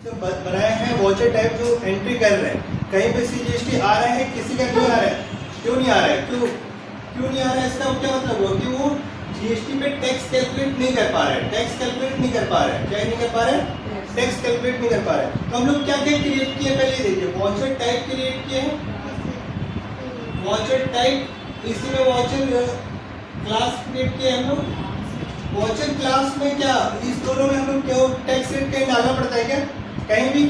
जो बनाया है वाउचर टाइप जो एंट्री कर रहे हैं, कहीं पे सीजीएसटी आ रहा है, किसी का नहीं आ रहा है। क्यों नहीं आ रहा है? क्यों नहीं आ रहा है? इसका क्या मतलब हुआ कि वो जीएसटी पे टैक्स कैलकुलेट नहीं कर पा रहे हैं। टैक्स कैलकुलेट नहीं कर पा रहे हैं। क्या नहीं कर पा रहे हैं? टैक्स कैलकुलेट नहीं कर पा रहे हैं। तो हम लोग क्या क्या क्रिएट किए पहले देखिए, वाउचर टाइप क्रिएट किए हैं। वाउचर टाइप, इसी में वाउचर क्लास क्रिएट किए हम लोग। वाउचर क्लास में क्या, इस दोनों में हम लोग क्या टैक्स रेट कहीं डालना पड़ता है क्या? कहीं भी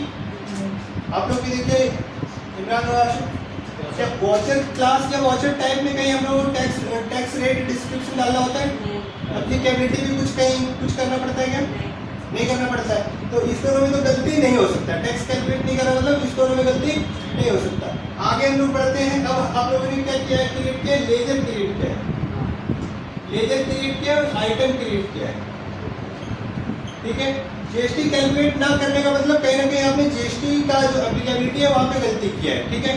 आप लोग की देखिए इमरान, क्या वाउचर क्लास या वाउचर टाइप में कहीं हम लोग टैक्स रेट डिस्क्रिप्शन डालना होता है? एप्लीकेबिलिटी भी कुछ करना पड़ता है क्या? नहीं करना पड़ता है। तो इस दोनों में तो गलती नहीं हो सकता। टैक्स कैलकुलेट नहीं करना मतलब इस दोनों में गलती नहीं हो सकता। आगे हम लोग बढ़ते हैं। अब आप लोगों ने क्या किया है? क्रिएट किया, लेजर क्रिएट किया है। लेजर क्रिएट किया और आइटम क्रिएट किया है। ठीक है, जीएसटी कैलकुलेट ना करने का मतलब कहीं ना कहीं आपने जीएसटी का जो एप्लीकेबिलिटी है वहां पे गलती किया है। ठीक है,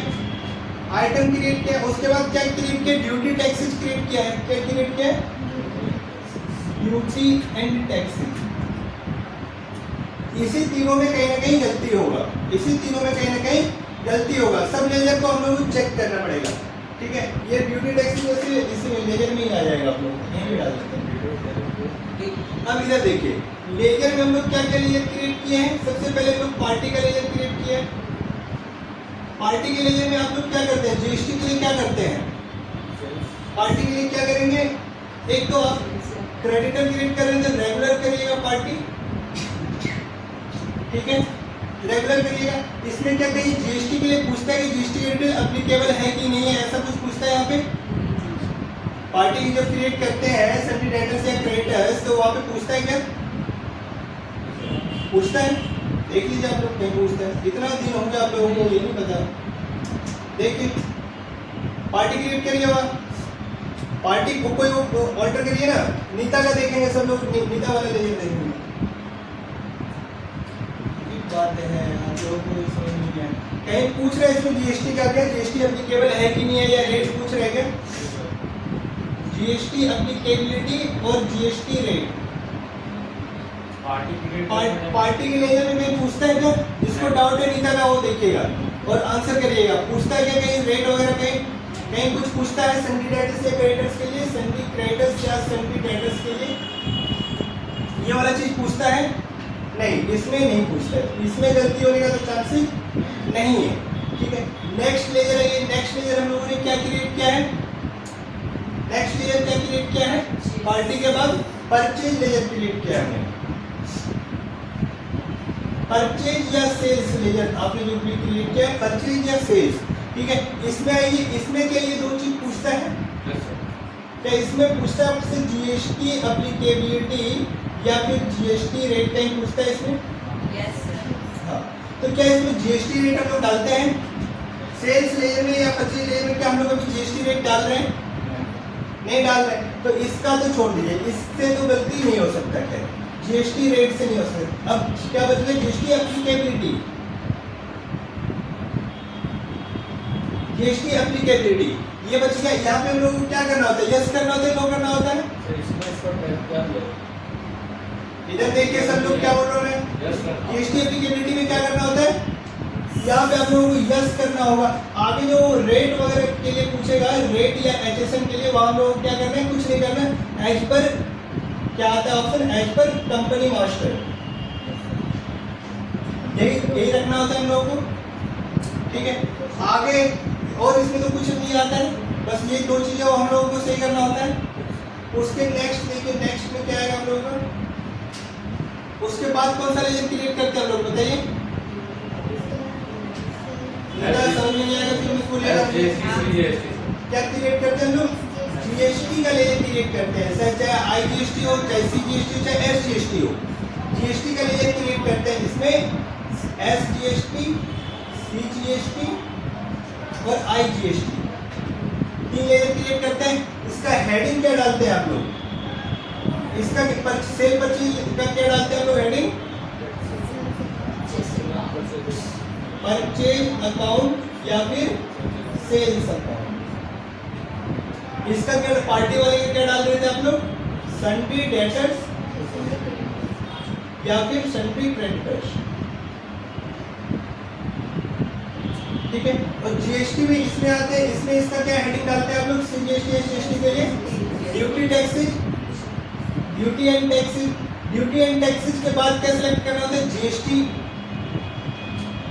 आइटम क्रिएट किया। उसके बाद क्या क्रिएट किया? ड्यूटी टैक्सेस क्रिएट किया है। क्या क्रिएट किया है? Duty and taxes. इसी तीनों में कहीं ना कहीं गलती होगा। इसी तीनों में कहीं ना कहीं गलती होगा। सब लेजर को हम लोग को चेक करना पड़ेगा। ठीक है, ये ड्यूटी टैक्सेस वैसे इसी में लेजर में ही आ जाएगा। आप लोग यहीं भी डाल सकते हैं। अब इधर देखिए, लेजर में हम लोग क्या क्या लेजर क्रिएट किए हैं। सबसे पहले हम लोग पार्टी का लेजर क्रिएट किया है। पार्टी के लेजर में आप लोग क्या करते हैं? जीएसटी के लिए क्या करते हैं? पार्टी के लिए क्या करेंगे? एक तो आप क्रेडिटर क्रिएट कर रहे थे, रेगुलर करिएगा पार्टी। ठीक है, रेगुलर करिएगा। इसमें क्या कहीं जीएसटी के लिए पूछता है कि जीएसटी रिटर्न एप्लीकेबल है कि नहीं है, ऐसा कुछ पूछता है यहाँ पे? पार्टी जब क्रिएट करते हैं सभी डेटर्स या क्रेडिटर्स, तो वहाँ पे पूछता है क्या? पूछता है? देख लीजिए आप लोग, कहीं पूछता है? इतना दिन हो गया आप लोगों को ये नहीं पता। देखिए, पार्टी क्रिएट करिए, वहाँ पार्टी को कोई ऑल्टर करिए ना। नीता का देखेंगे सब लोग, नीता वाला लेजर देखेंगे। बात है आप लोगों को समझ नहीं आया। कहीं पूछ रहे हैं इसमें जीएसटी का क्या, जीएसटी एप्लीकेबल है कि नहीं है, या रेट पूछ रहे हैं क्या? जीएसटी एप्लीकेबिलिटी और जीएसटी रेट। पार्टी के लेजर में कहीं पूछता है क्या? जिसको डाउट है नीता का वो देखिएगा और आंसर करिएगा। पूछता है क्या कहीं रेट वगैरह? कहीं कुछ पूछता है सन्डी डेटर्स या क्रेडिटर्स के लिए, सन्डी क्रेडिटर्स या सन्डी डेटर्स के लिए ये वाला चीज पूछता है? नहीं, इसमें नहीं पूछता है। इसमें गलती होने का तो चांसेस नहीं है। ठीक है, नेक्स्ट लेजर है ये। नेक्स्ट लेजर हम लोगों ने क्या क्रिएट किया है? नेक्स्ट लेजर क्या क्रिएट किया है? पार्टी के बाद परचेज लेजर क्रिएट किया है। परचेज या सेल्स लेजर आपने जो क्रिएट किया है, परचेज या सेल्स। ठीक है, इसमें आइए, इसमें क्या ये दो चीज पूछता है क्या? इसमें पूछता है आपसे जीएसटी एप्लीकेबिलिटी या फिर जीएसटी रेट कहीं पूछता है इसमें? Yes sir. हाँ, तो क्या इसमें जीएसटी रेट हम लोग डालते हैं? सेल्स लेजर में या परचेज लेजर में क्या हम लोग अभी जीएसटी रेट डाल रहे हैं? नहीं डाल रहे हैं। तो इसका तो छोड़ दीजिए, इससे तो गलती नहीं हो सकता है, जीएसटी रेट से नहीं हो सकता। अब क्या बच गया? GST applicability. जीएसटी एप्लीकेबिलिटी ये बच गया। यहाँ पे हम लोग को क्या करना होता है? यस करना होता है, नो करना होता है? इधर देखिए सब लोग क्या बोल रहे हैं? जीएसटी एप्लीकेबिलिटी में क्या करना होता है? यहाँ पे हम लोगों को यस करना होगा। आगे जो रेट वगैरह के लिए पूछेगा, रेट या एचएसएन के लिए, वहां हम लोग क्या करना है? कुछ नहीं करना है। एज पर क्या आता है option? As per company master. यही रखना होता है हम लोगों को। ठीक है, आगे और इसमें तो कुछ नहीं आता है, बस ये दो चीजें हम लोगों को सही करना होता है। उसके नेक्स्ट देखिए, नेक्स्ट में क्या आएगा हम लोगों का? उसके बाद कौन सा लेजर क्रिएट करते हैं हम लोग बताइए? समझ में नहीं आएगा फिर मैं क्या क्रिएट करते हैं हम लोग? जीएसटी का लेजर क्रिएट करते हैं। चाहे आईजीएसटी हो, चाहे सीजीएसटी हो, चाहे एसजीएसटी हो, जीएसटी का लेजर क्रिएट करते हैं। इसमें एसजीएसटी, सीजीएसटी और आईजीएसटी तीन लेजर क्रिएट करते हैं। इसका हेडिंग क्या डालते हैं आप लोग? इसका सेल परचेज का क्या डालते हैं हम लोग हेडिंग? परचेज अकाउंट या फिर सेल्स अकाउंट। इसका क्या पार्टी वाले का क्या डाल रहे थे आप लोग? सन्डी डेटर्स या फिर सन्डी क्रेडिटर्स। ठीक है। और जीएसटी में इसमें आते हैं, इसमें इसका क्या हेडिंग डालते हैं आप लोग सीजीएसटी एसजीएसटी के लिए? Duty taxes, duty and taxes. Duty and taxes के बाद क्या सिलेक्ट करना होता है? जीएसटी।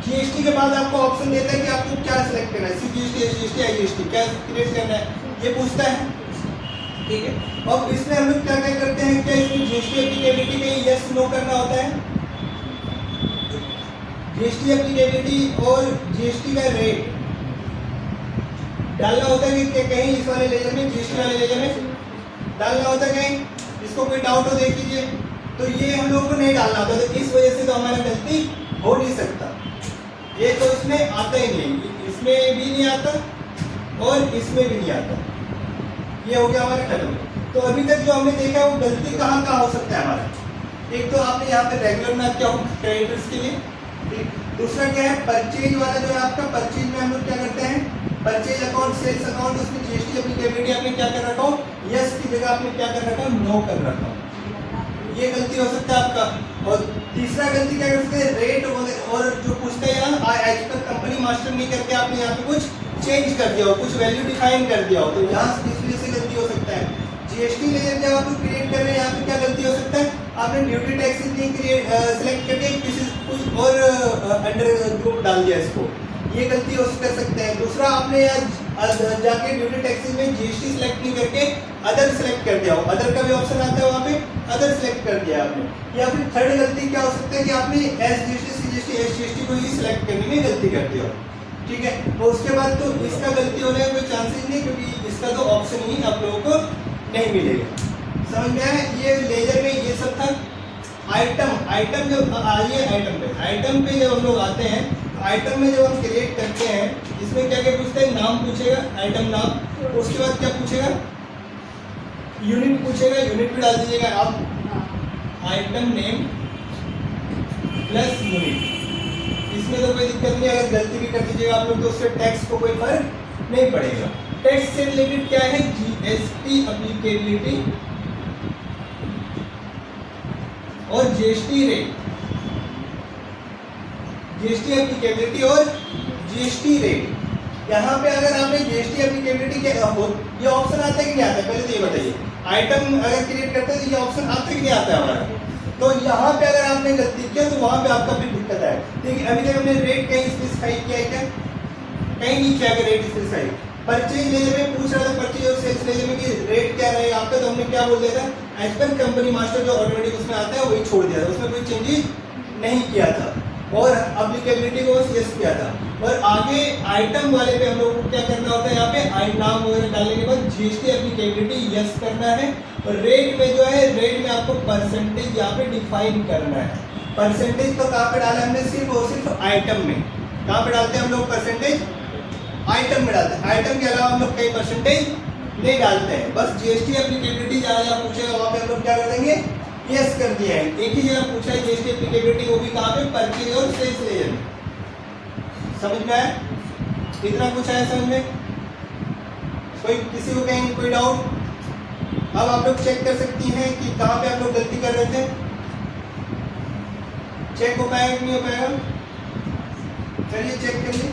जीएसटी के बाद आपको ऑप्शन देता है कि आपको क्या सिलेक्ट करना है, सीजीएसटी एसजीएसटी आईजीएसटी क्या क्रिएट करना है, ये पूछता है, ठीक है। और इसमें हम लोग क्या क्या करते हैं, क्या इसमें जीएसटी एप्लीकेबिलिटी में यस नो करना होता है? जीएसटी एप्लीकेबिलिटी और जीएसटी का रेट डालना होता है कि कहीं इस वाले लेजर में, जीएसटी वाले लेजर में डालना होता है कहीं, इसको कोई डाउट हो देख लीजिए। तो ये हम लोगों को नहीं डालना होता, तो इस वजह से तो हमारा गलती हो नहीं सकता, ये तो इसमें आता ही नहीं, इसमें भी नहीं आता और इसमें भी नहीं आता, ये हो गया हमारा खत्म। तो अभी तक जो हमने देखा वो गलती कहाँ कहाँ हो सकता है हमारा? एक तो आपने यहाँ पे रेगुलर मैप किया हो क्रेडिटर्स के लिए, दूसरा क्या है परचेज वाला जो है आपका, परचेज में हम लोग क्या करते हैं, परचेज अकाउंट, सेल्स अकाउंट, उसमें जीएसटी एप्लीकेबिलिटी आपने क्या कर रखा हो, यस की जगह आपने क्या कर रखा हो, नो कर रखा हो, ये गलती हो सकता है आपका। और तीसरा गलती क्या कर सकते हैं, रेट और जो पूछते हैं यहाँ एज पर कंपनी मास्टर नहीं करके आपने यहाँ पे कुछ चेंज कर दिया हो, कुछ वैल्यू डिफाइन कर दिया हो, तो यहाँ इस वजह से गलती हो सकता है। जीएसटी लेजर जब आप क्रिएट कर रहे हैं, यहाँ पे क्या गलती हो सकता है, आपने ड्यूटी टैक्सेस नहीं सिलेक्ट करके किसी कुछ और अंडर ग्रुप डाल दिया इसको, ये गलती हो कर सकते हैं। दूसरा आपने जाके ड्यूटी टैक्सेस में जीएसटी सिलेक्ट नहीं करके अदर सिलेक्ट कर दिया हो, अदर का भी ऑप्शन आता है वहाँ पे, अदर सिलेक्ट कर दिया आपने। या फिर थर्ड गलती क्या हो सकता है कि आपने एसजीएसटी सीजीएसटी एसजीएसटी को ही सिलेक्ट करने में गलती कर दिया हो, ठीक है। तो उसके बाद तो इसका गलती होने का कोई चांसेस नहीं, क्योंकि इसका तो ऑप्शन ही आप लोगों को नहीं मिलेगा। समझ में आया? ये लेजर में ये सब था। आइटम जब आइए आइटम पे जब हम लोग आते हैं, आइटम में जब हम क्रिएट करते हैं, इसमें क्या क्या पूछते हैं, नाम पूछेगा, आइटम नाम, उसके बाद क्या पूछेगा, यूनिट पूछेगा, यूनिट भी डाल दीजिएगा आप, आइटम नेम प्लस यूनिट, इसमें तो कोई दिक्कत नहीं, अगर गलती भी कर दीजिएगा आप लोग तो उससे टैक्स को कोई फर्क नहीं पड़ेगा। टैक्स से रिलेटेड क्या है, जीएसटी एप्लीकेबिलिटी और जीएसटी रेट, जीएसटी एप्लीकेबिलिटी और जीएसटी रेट। यहाँ पे अगर आपने जीएसटी एप्लीकेबिलिटी के ये ऑप्शन आता है कि नहीं आता है, पहले तो ये बताइए। आइटम अगर क्रिएट करते हैं तो ये ऑप्शन आता है कि नहीं आता है हमारा? तो यहाँ पे अगर आपने गलती किया तो वहाँ पे आपका फिर दिक्कत है। देखिए अभी तक हमने रेट कहीं स्पेसिफाई किया है क्या? कहीं नहीं किया कि रेट स्पेसिफाई। परचेज लेजर में पूछ रहा था, परचेज और सेल्स लेजर में कि रेट क्या रहेगा आपका, तो हमने क्या बोल दिया था, एज पर कंपनी मास्टर जो ऑटोमेटिक उसमें आता है वही छोड़ दिया था, उसमें कोई चेंजेस नहीं किया था और एप्लीकेबिलिटी को बस यस किया था। और आगे आइटम वाले पे हम लोग को क्या करना होता है, यहाँ पे नाम वगैरह डालने के बाद जीएसटी एप्लीकेबिलिटी यस करना है। और रेट में जो है, रेट में आपको परसेंटेज यहाँ पे डिफाइन करना है। परसेंटेज तो कहाँ पे डाला हमने, सिर्फ और सिर्फ आइटम में। कहाँ पे डालते हैं हम लोग परसेंटेज? आइटम में डालते हैं। आइटम के अलावा हम लोग कई परसेंटेज नहीं डालते हैं, बस जीएसटी एप्लीकेबिलिटी जहाँ जहाँ पूछेगा वहाँ पे हम लोग क्या कर देंगे, यस कर दिया है। एक ही जगह पूछा है जीएसटी एप्लीकेबिलिटी, वो भी कहाँ पे, परचेज और सेल्स लेजर में। समझ में आया? इतना कुछ आया समझ में? कोई किसी को कहीं कोई डाउट? अब आप लोग चेक कर सकती हैं कि कहाँ पे आप लोग गलती कर रहे थे। चेक हो पाएगा कि नहीं हो पाएगा? चलिए चेक करिए।